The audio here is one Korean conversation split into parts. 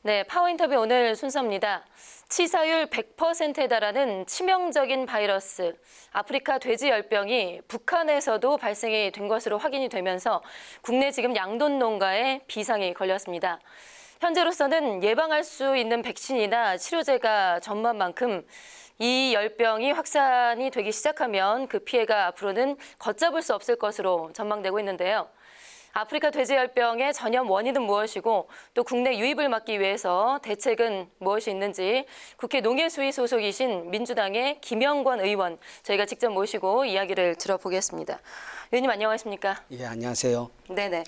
네, 파워인터뷰 오늘 순서입니다. 치사율 100%에 달하는 치명적인 바이러스, 아프리카 돼지열병이 북한에서도 발생이 된 것으로 확인이 되면서 국내 지금 양돈 농가에 비상이 걸렸습니다. 현재로서는 예방할 수 있는 백신이나 치료제가 전무한 만큼 이 열병이 확산이 되기 시작하면 그 피해가 앞으로는 걷잡을 수 없을 것으로 전망되고 있는데요. 아프리카 돼지열병의 전염 원인은 무엇이고 또 국내 유입을 막기 위해서 대책은 무엇이 있는지 국회 농해수위 소속이신 민주당의 김영권 의원 저희가 직접 모시고 이야기를 들어보겠습니다. 의원님 안녕하십니까? 예, 안녕하세요. 네네.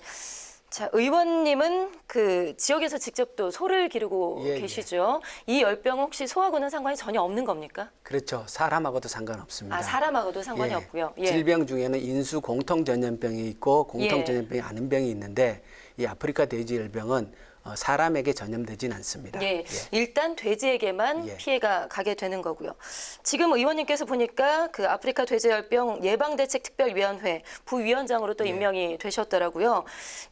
자, 의원님은 그 지역에서 직접 또 소를 기르고 계시죠. 이 열병은 혹시 소하고는 상관이 전혀 없는 겁니까? 그렇죠. 사람하고도 상관없습니다. 아, 사람하고도 상관이 없고요. 예. 질병 중에는 인수 공통전염병이 있고 공통전염병이 아닌 병이 있는데 이 아프리카 돼지열병은 사람에게 전염되진 않습니다. 예, 일단 돼지에게만 피해가 가게 되는 거고요. 지금 의원님께서 보니까 그 아프리카 돼지열병 예방대책특별위원회 부위원장으로 또 임명이 되셨더라고요.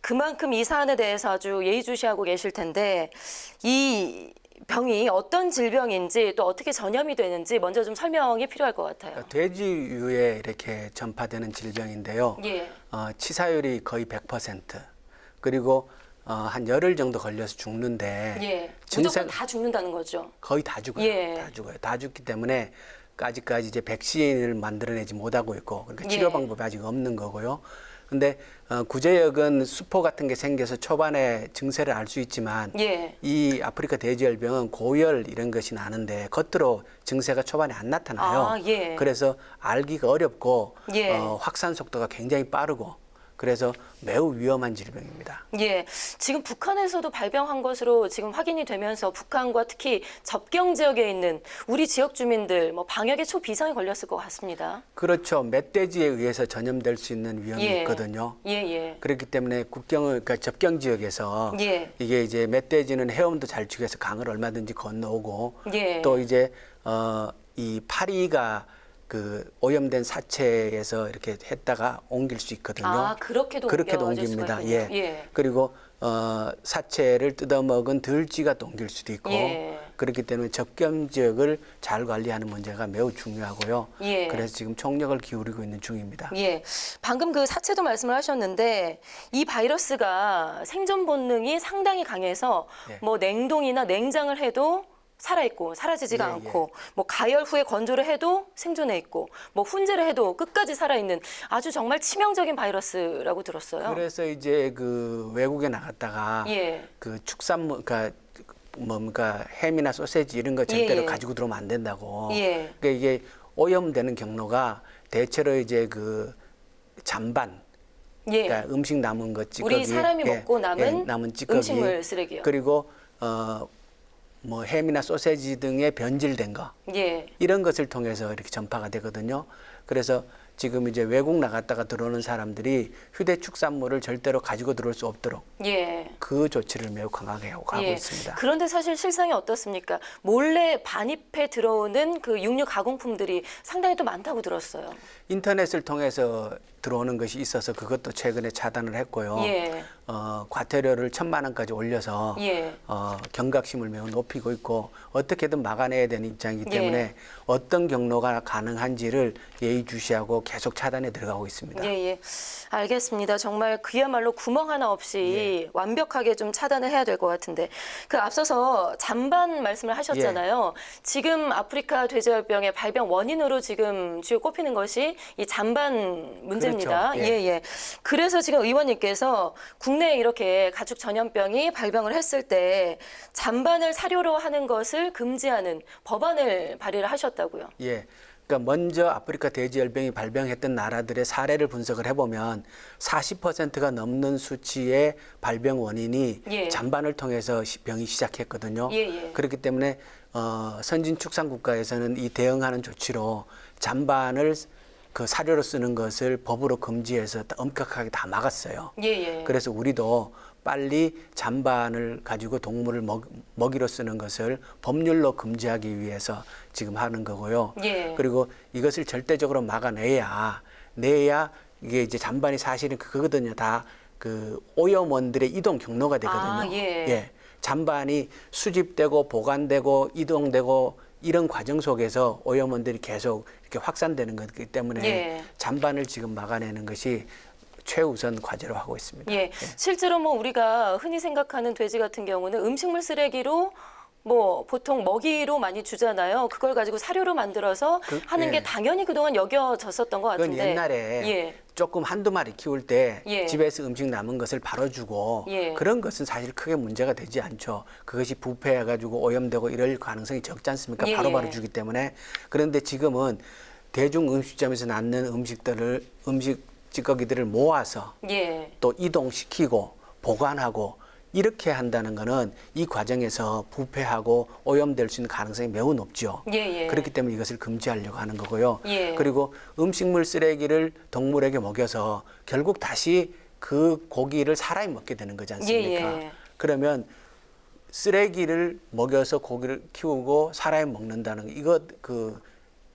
그만큼 이 사안에 대해서 아주 예의주시하고 계실 텐데 이 병이 어떤 질병인지 또 어떻게 전염이 되는지 먼저 좀 설명이 필요할 것 같아요. 돼지류에 이렇게 전파되는 질병인데요. 치사율이 거의 100%. 그리고 한 열흘 정도 걸려서 죽는데 무조건 다 죽는다는 거죠. 거의 다 죽어요. 다 죽어요. 다 죽기 때문에 아직까지 이제 백신을 만들어내지 못하고 있고 그러니까 치료 방법이 아직 없는 거고요. 근데 구제역은 수포 같은 게 생겨서 초반에 증세를 알 수 있지만 이 아프리카 돼지열병은 고열 이런 것이 나는데 겉으로 증세가 초반에 안 나타나요. 그래서 알기가 어렵고 확산 속도가 굉장히 빠르고 그래서 매우 위험한 질병입니다. 예, 지금 북한에서도 발병한 것으로 지금 확인이 되면서 북한과 특히 접경 지역에 있는 우리 지역 주민들 뭐 방역에 초비상이 걸렸을 것 같습니다. 그렇죠. 멧돼지에 의해서 전염될 수 있는 위험이 있거든요. 그렇기 때문에 그러니까 접경 지역에서 이게 이제 멧돼지는 헤엄도 잘 치고 해서 강을 얼마든지 건너오고 또 이제 이 파리가 그 오염된 사체에서 이렇게 했다가 옮길 수 있거든요. 아, 그렇게도 옮깁니다. 그리고 사체를 뜯어먹은 들쥐가 또 옮길 수도 있고 그렇기 때문에 접경 지역을 잘 관리하는 문제가 매우 중요하고요. 그래서 지금 총력을 기울이고 있는 중입니다. 방금 그 사체도 말씀을 하셨는데 이 바이러스가 생존 본능이 상당히 강해서 뭐 냉동이나 냉장을 해도 살아있고 사라지지가 않고 뭐 가열 후에 건조를 해도 생존해 있고 뭐 훈제를 해도 끝까지 살아있는 아주 정말 치명적인 바이러스라고 들었어요. 그래서 이제 그 외국에 나갔다가 그 축산물 그러니까 뭔가 햄이나 소세지 이런 거 절대로 가지고 들어오면 안 된다고. 그러니까 이게 오염되는 경로가 대체로 이제 그 잔반 그러니까 음식 남은 거 찌꺼기 우리 사람이 먹고 남은 찌꺼기 음식물 쓰레기요. 그리고 뭐 햄이나 소세지 등의 변질된 거 이런 것을 통해서 이렇게 전파가 되거든요. 그래서 지금 이제 외국 나갔다가 들어오는 사람들이 휴대축산물을 절대로 가지고 들어올 수 없도록 그 조치를 매우 강하게 하고 가고 있습니다. 그런데 사실 실상이 어떻습니까? 몰래 반입해 들어오는 그 육류 가공품들이 상당히 또 많다고 들었어요. 인터넷을 통해서 들어오는 것이 있어서 그것도 최근에 차단을 했고요. 과태료를 1,000만 원까지 올려서 경각심을 매우 높이고 있고 어떻게든 막아내야 되는 입장이기 때문에 어떤 경로가 가능한지를 예의주시하고 계속 차단에 들어가고 있습니다. 알겠습니다. 정말 그야말로 구멍 하나 없이 완벽하게 좀 차단을 해야 될 것 같은데 그 앞서서 잔반 말씀을 하셨잖아요. 지금 아프리카 돼지열병의 발병 원인으로 지금 주요 꼽히는 것이 이 잔반 문제입니다. 그래서 지금 의원님께서 국내에 이렇게 가축 전염병이 발병을 했을 때 잔반을 사료로 하는 것을 금지하는 법안을 발의를 하셨다고요. 그러니까 먼저 아프리카 돼지열병이 발병했던 나라들의 사례를 분석을 해보면 40%가 넘는 수치의 발병 원인이 잔반을 통해서 병이 시작했거든요. 그렇기 때문에 선진축산국가에서는 이 대응하는 조치로 잔반을 그 사료로 쓰는 것을 법으로 금지해서 엄격하게 다 막았어요. 그래서 우리도 빨리 잔반을 가지고 동물을 먹이로 쓰는 것을 법률로 금지하기 위해서 지금 하는 거고요. 그리고 이것을 절대적으로 막아내야 이게 이제 잔반이 사실은 그거거든요. 다 그 오염원들의 이동 경로가 되거든요. 잔반이 수집되고 보관되고 이동되고 이런 과정 속에서 오염원들이 계속 이렇게 확산되는 거기 때문에 예. 잔반을 지금 막아내는 것이 최우선 과제로 하고 있습니다. 예. 실제로 뭐 우리가 흔히 생각하는 돼지 같은 경우는 음식물 쓰레기로 뭐 보통 먹이로 많이 주잖아요. 그걸 가지고 사료로 만들어서 하는 게 예. 당연히 그동안 여겨졌었던 것 그건 같은데. 옛날에 예. 조금 한두 마리 키울 때 예. 집에서 음식 남은 것을 바로 주고 예. 그런 것은 사실 크게 문제가 되지 않죠. 그것이 부패해가지고 오염되고 이럴 가능성이 적지 않습니까? 예, 바로바로 예. 주기 때문에. 그런데 지금은 대중 음식점에서 낳는 음식 찌꺼기들을 모아서 예. 또 이동시키고 보관하고 이렇게 한다는 거는 이 과정에서 부패하고 오염될 수 있는 가능성이 매우 높죠. 예, 예. 그렇기 때문에 이것을 금지하려고 하는 거고요. 예. 그리고 음식물 쓰레기를 동물에게 먹여서 결국 다시 그 고기를 사람이 먹게 되는 거지 않습니까? 예, 예. 그러면 쓰레기를 먹여서 고기를 키우고 사람이 먹는다는 거, 이거 그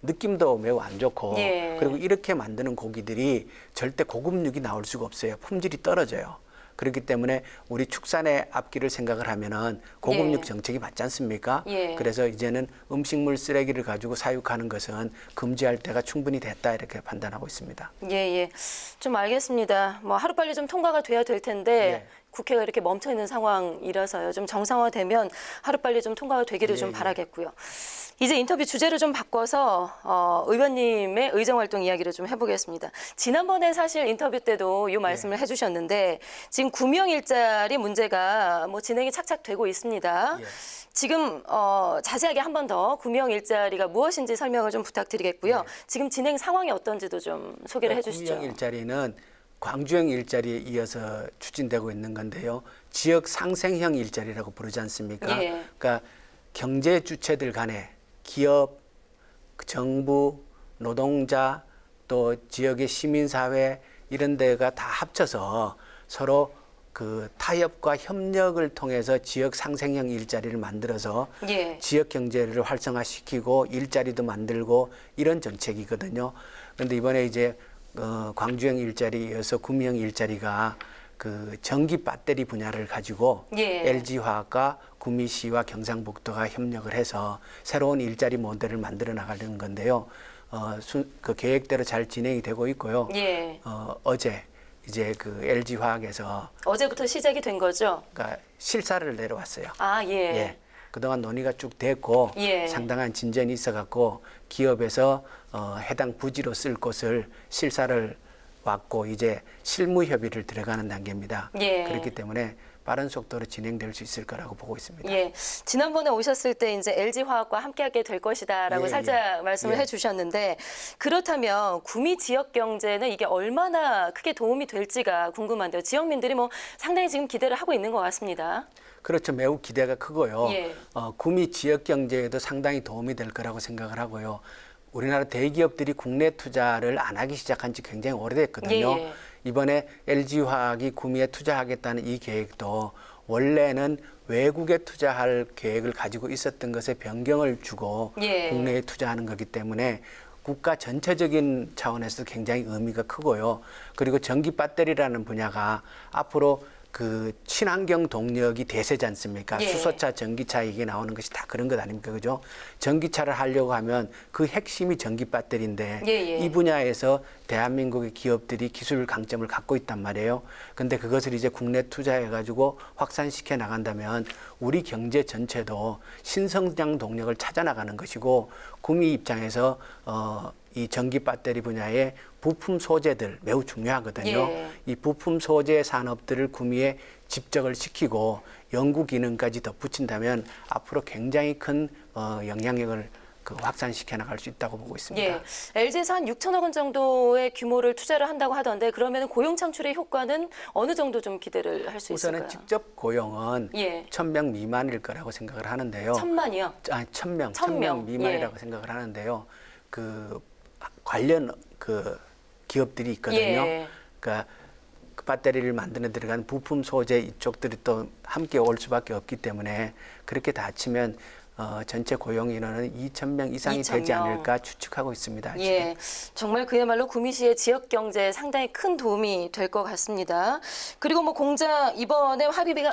느낌도 매우 안 좋고 예. 그리고 이렇게 만드는 고기들이 절대 고급육이 나올 수가 없어요. 품질이 떨어져요. 그렇기 때문에 우리 축산의 앞길을 생각을 하면은 고급육 예. 정책이 맞지 않습니까? 예. 그래서 이제는 음식물 쓰레기를 가지고 사육하는 것은 금지할 때가 충분히 됐다 이렇게 판단하고 있습니다. 예, 예. 좀 알겠습니다. 뭐 하루빨리 좀 통과가 돼야 될 텐데 예. 국회가 이렇게 멈춰 있는 상황이라서요. 좀 정상화되면 하루빨리 좀 통과가 되기를 예, 좀 예. 바라겠고요. 이제 인터뷰 주제를 좀 바꿔서 의원님의 의정활동 이야기를 좀 해보겠습니다. 지난번에 사실 인터뷰 때도 이 말씀을 해주셨는데 지금 구명 일자리 문제가 뭐 진행이 착착 되고 있습니다. 예. 지금 자세하게 한 번 더 구명 일자리가 무엇인지 설명을 좀 부탁드리겠고요. 지금 진행 상황이 어떤지도 좀 소개를 해주시죠. 구명 일자리는 광주형 일자리에 이어서 추진되고 있는 건데요. 지역 상생형 일자리라고 부르지 않습니까? 예. 그러니까 경제 주체들 간에 기업, 정부, 노동자, 또 지역의 시민사회 이런 데가 다 합쳐서 서로 그 타협과 협력을 통해서 지역 상생형 일자리를 만들어서 예. 지역 경제를 활성화시키고 일자리도 만들고 이런 정책이거든요. 그런데 이번에 이제 광주형 일자리에 이어서 구미형 일자리가 그 전기 배터리 분야를 가지고 예. LG화학과 구미시와 경상북도가 협력을 해서 새로운 일자리 모델을 만들어 나가려는 건데요. 그 계획대로 잘 진행이 되고 있고요. 예. 어제 이제 그 LG화학에서 어제부터 시작이 된 거죠? 그러니까 실사를 내려왔어요. 아, 예. 예. 그동안 논의가 쭉 됐고 예. 상당한 진전이 있어갖고 기업에서 해당 부지로 쓸 곳을 실사를 왔고 이제 실무 협의를 들어가는 단계입니다. 예. 그렇기 때문에 빠른 속도로 진행될 수 있을 거라고 보고 있습니다. 예. 지난번에 오셨을 때 이제 LG화학과 함께하게 될 것이다라고 예, 살짝 예. 말씀을 예. 해주셨는데 그렇다면 구미 지역 경제는 이게 얼마나 크게 도움이 될지가 궁금한데요. 지역민들이 뭐 상당히 지금 기대를 하고 있는 것 같습니다. 그렇죠. 매우 기대가 크고요. 예. 구미 지역 경제에도 상당히 도움이 될 거라고 생각을 하고요. 우리나라 대기업들이 국내 투자를 안 하기 시작한 지 굉장히 오래됐거든요. 예, 예. 이번에 LG화학이 구미에 투자하겠다는 이 계획도 원래는 외국에 투자할 계획을 가지고 있었던 것에 변경을 주고 예. 국내에 투자하는 거기 때문에 국가 전체적인 차원에서 굉장히 의미가 크고요. 그리고 전기 배터리라는 분야가 앞으로 그 친환경 동력이 대세지 않습니까? 예. 수소차, 전기차 얘기 나오는 것이 다 그런 것 아닙니까? 그죠? 전기차를 하려고 하면 그 핵심이 전기 배터리인데 예, 예. 이 분야에서 대한민국의 기업들이 기술 강점을 갖고 있단 말이에요. 근데 그것을 이제 국내 투자해가지고 확산시켜 나간다면 우리 경제 전체도 신성장 동력을 찾아 나가는 것이고 구미 입장에서 이 전기 배터리 분야의 부품 소재들 매우 중요하거든요. 예. 이 부품 소재 산업들을 구미에 집적을 시키고 연구 기능까지 덧붙인다면 앞으로 굉장히 큰 영향력을 확산시켜 나갈 수 있다고 보고 있습니다. 예. LG에서 한 6천억 원 정도의 규모를 투자를 한다고 하던데 그러면 고용 창출의 효과는 어느 정도 좀 기대를 할 수 있을까요? 우선은 직접 고용은 예. 1,000명 미만일 거라고 생각을 하는데요. 1,000만이요? 아니, 1,000명, 1,000명. 미만이라고 예. 생각을 하는데요. 그 관련 그 기업들이 있거든요. 예. 그러니까 그 배터리를 만드는 데 들어가는 부품 소재 이쪽들이 또 함께 올 수밖에 없기 때문에 그렇게 다 합치면 전체 고용 인원은 2,000명 이상이 2,000 되지 명. 않을까 추측하고 있습니다. 지금. 예, 정말 그야말로 구미시의 지역 경제에 상당히 큰 도움이 될 것 같습니다. 그리고 뭐 공장 이번에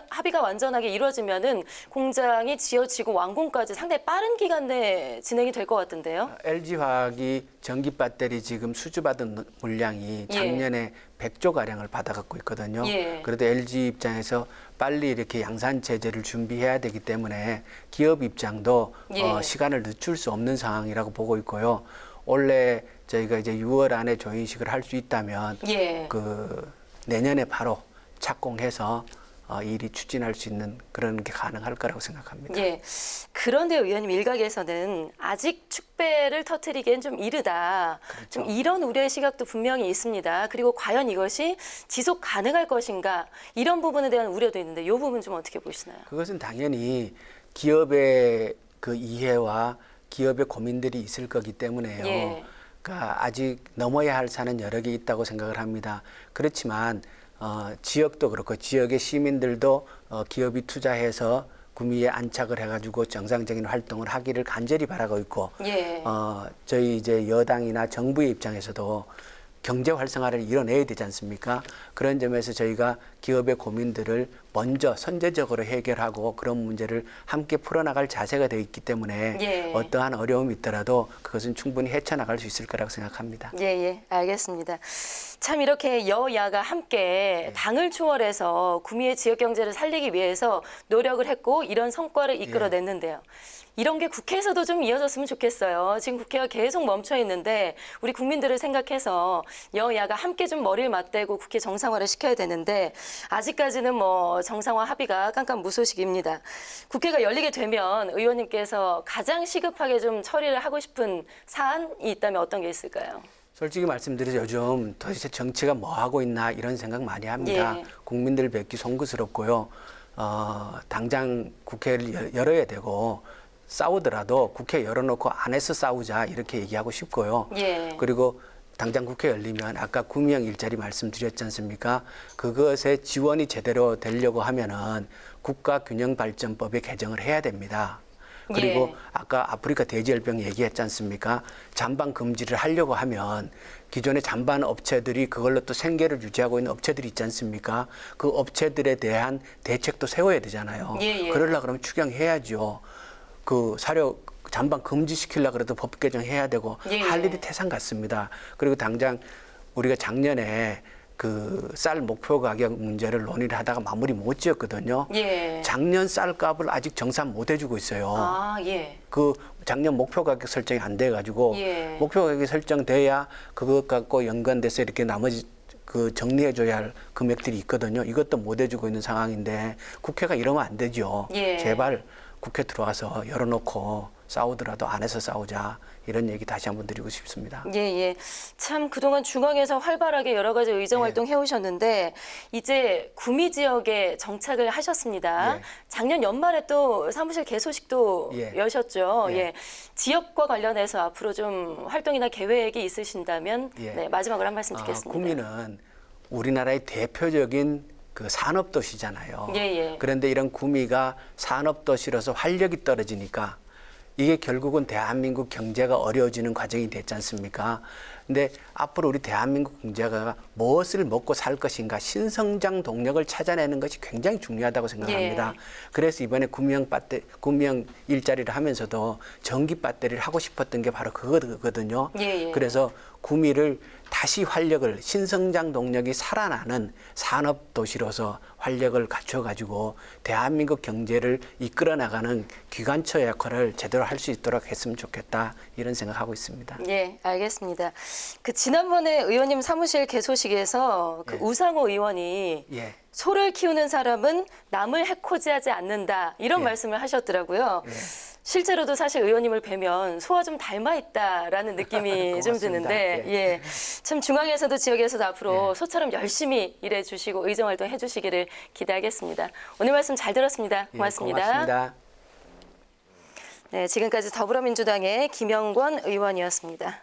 합의가 완전하게 이루어지면은 공장이 지어지고 완공까지 상당히 빠른 기간 내에 진행이 될 것 같은데요. LG화학이 전기 배터리 지금 수주받은 물량이 예. 작년에 100조 가량을 받아갖고 있거든요. 예. 그래도 LG 입장에서 빨리 이렇게 양산 체제를 준비해야 되기 때문에 기업 입장도 예. 시간을 늦출 수 없는 상황이라고 보고 있고요. 원래 저희가 이제 6월 안에 조인식을 할 수 있다면 예. 그 내년에 바로 착공해서 일이 추진할 수 있는 그런 게 가능할 거라고 생각합니다. 예. 그런데 의원님 일각에서는 아직 축배를 터뜨리기엔 좀 이르다. 좀 이런 우려의 시각도 분명히 있습니다. 그리고 과연 이것이 지속 가능할 것인가 이런 부분에 대한 우려도 있는데 이 부분 좀 어떻게 보시나요? 그것은 당연히 기업의 그 이해와 기업의 고민들이 있을 거기 때문에요. 예. 그러니까 아직 넘어야 할 산은 여러 개 있다고 생각을 합니다. 그렇지만 지역도 그렇고 지역의 시민들도 기업이 투자해서 구미에 안착을 해가지고 정상적인 활동을 하기를 간절히 바라고 있고 예. 저희 이제 여당이나 정부의 입장에서도 경제 활성화를 이뤄내야 되지 않습니까? 그런 점에서 저희가 기업의 고민들을 먼저 선제적으로 해결하고 그런 문제를 함께 풀어나갈 자세가 되어 있기 때문에 예. 어떠한 어려움이 있더라도 그것은 충분히 헤쳐나갈 수 있을 거라고 생각합니다. 예, 예, 알겠습니다. 참 이렇게 여야가 함께 당을 초월해서 구미의 지역 경제를 살리기 위해서 노력을 했고 이런 성과를 이끌어냈는데요. 이런 게 국회에서도 좀 이어졌으면 좋겠어요. 지금 국회가 계속 멈춰 있는데 우리 국민들을 생각해서 여야가 함께 좀 머리를 맞대고 국회 정상화를 시켜야 되는데 아직까지는 뭐 정상화 합의가 깜깜무소식입니다. 국회가 열리게 되면 의원님께서 가장 시급하게 좀 처리를 하고 싶은 사안이 있다면 어떤 게 있을까요? 솔직히 말씀드려서 요즘 도대체 정치가 뭐 하고 있나 이런 생각 많이 합니다. 예. 국민들 뵙기 송구스럽고요. 당장 국회를 열어야 되고 싸우더라도 국회 열어놓고 안에서 싸우자 이렇게 얘기하고 싶고요. 예. 그리고 당장 국회 열리면 아까 구미형 일자리 말씀드렸지 않습니까? 그것에 지원이 제대로 되려고 하면은 국가균형발전법에 개정을 해야 됩니다. 그리고 예. 아까 아프리카 돼지열병 얘기했지 않습니까? 잠반 금지를 하려고 하면 기존의 잠반 업체들이 그걸로 또 생계를 유지하고 있는 업체들이 있지 않습니까? 그 업체들에 대한 대책도 세워야 되잖아요. 예, 예. 그러려고 그러면 추경해야죠. 그 사료 잠반 금지시키려고 그래도 법 개정해야 되고 예, 할 예. 일이 태산 같습니다. 그리고 당장 우리가 작년에 그 쌀 목표 가격 문제를 논의를 하다가 마무리 못 지었거든요. 예. 작년 쌀값을 아직 정산 못 해주고 있어요. 아, 예. 그 작년 목표 가격 설정이 안 돼가지고 예. 목표 가격이 설정돼야 그것 갖고 연관돼서 이렇게 나머지 그 정리해줘야 할 금액들이 있거든요. 이것도 못 해주고 있는 상황인데 국회가 이러면 안 되죠. 예. 제발 국회 들어와서 열어놓고 싸우더라도 안에서 싸우자 이런 얘기 다시 한번 드리고 싶습니다. 예, 예. 참 그동안 중앙에서 활발하게 여러 가지 의정 활동 해오셨는데 이제 구미 지역에 정착을 하셨습니다. 예. 작년 연말에 또 사무실 개소식도 예. 여셨죠. 예. 예. 지역과 관련해서 앞으로 좀 활동이나 계획이 있으신다면 예. 네, 마지막으로 한 말씀 듣겠습니다. 구미는 우리나라의 대표적인 그 산업도시잖아요. 예, 예. 그런데 이런 구미가 산업도시로서 활력이 떨어지니까 이게 결국은 대한민국 경제가 어려워지는 과정이 됐지 않습니까? 근데 앞으로 우리 대한민국 경제가 무엇을 먹고 살 것인가 신성장 동력을 찾아내는 것이 굉장히 중요하다고 생각합니다. 예. 그래서 이번에 구미형 일자리를 하면서도 전기 배터리를 하고 싶었던 게 바로 그거거든요. 예, 예. 그래서 구미를 다시 활력을 신성장 동력이 살아나는 산업 도시로서 활력을 갖춰가지고 대한민국 경제를 이끌어 나가는 기관처 역할을 제대로 할 수 있도록 했으면 좋겠다 이런 생각하고 있습니다. 예, 알겠습니다. 그 지난번에 의원님 사무실 개소식에서 그 예. 우상호 의원이 예. 소를 키우는 사람은 남을 해코지하지 않는다 이런 예. 말씀을 하셨더라고요. 예. 실제로도 사실 의원님을 뵈면 소와 좀 닮아 있다라는 느낌이 좀 고맙습니다. 드는데, 예. 예, 참 중앙에서도 지역에서도 앞으로 소처럼 열심히 일해 주시고 의정 활동 해주시기를 기대하겠습니다. 오늘 말씀 잘 들었습니다. 예, 고맙습니다. 고맙습니다. 네, 지금까지 더불어민주당의 김영권 의원이었습니다.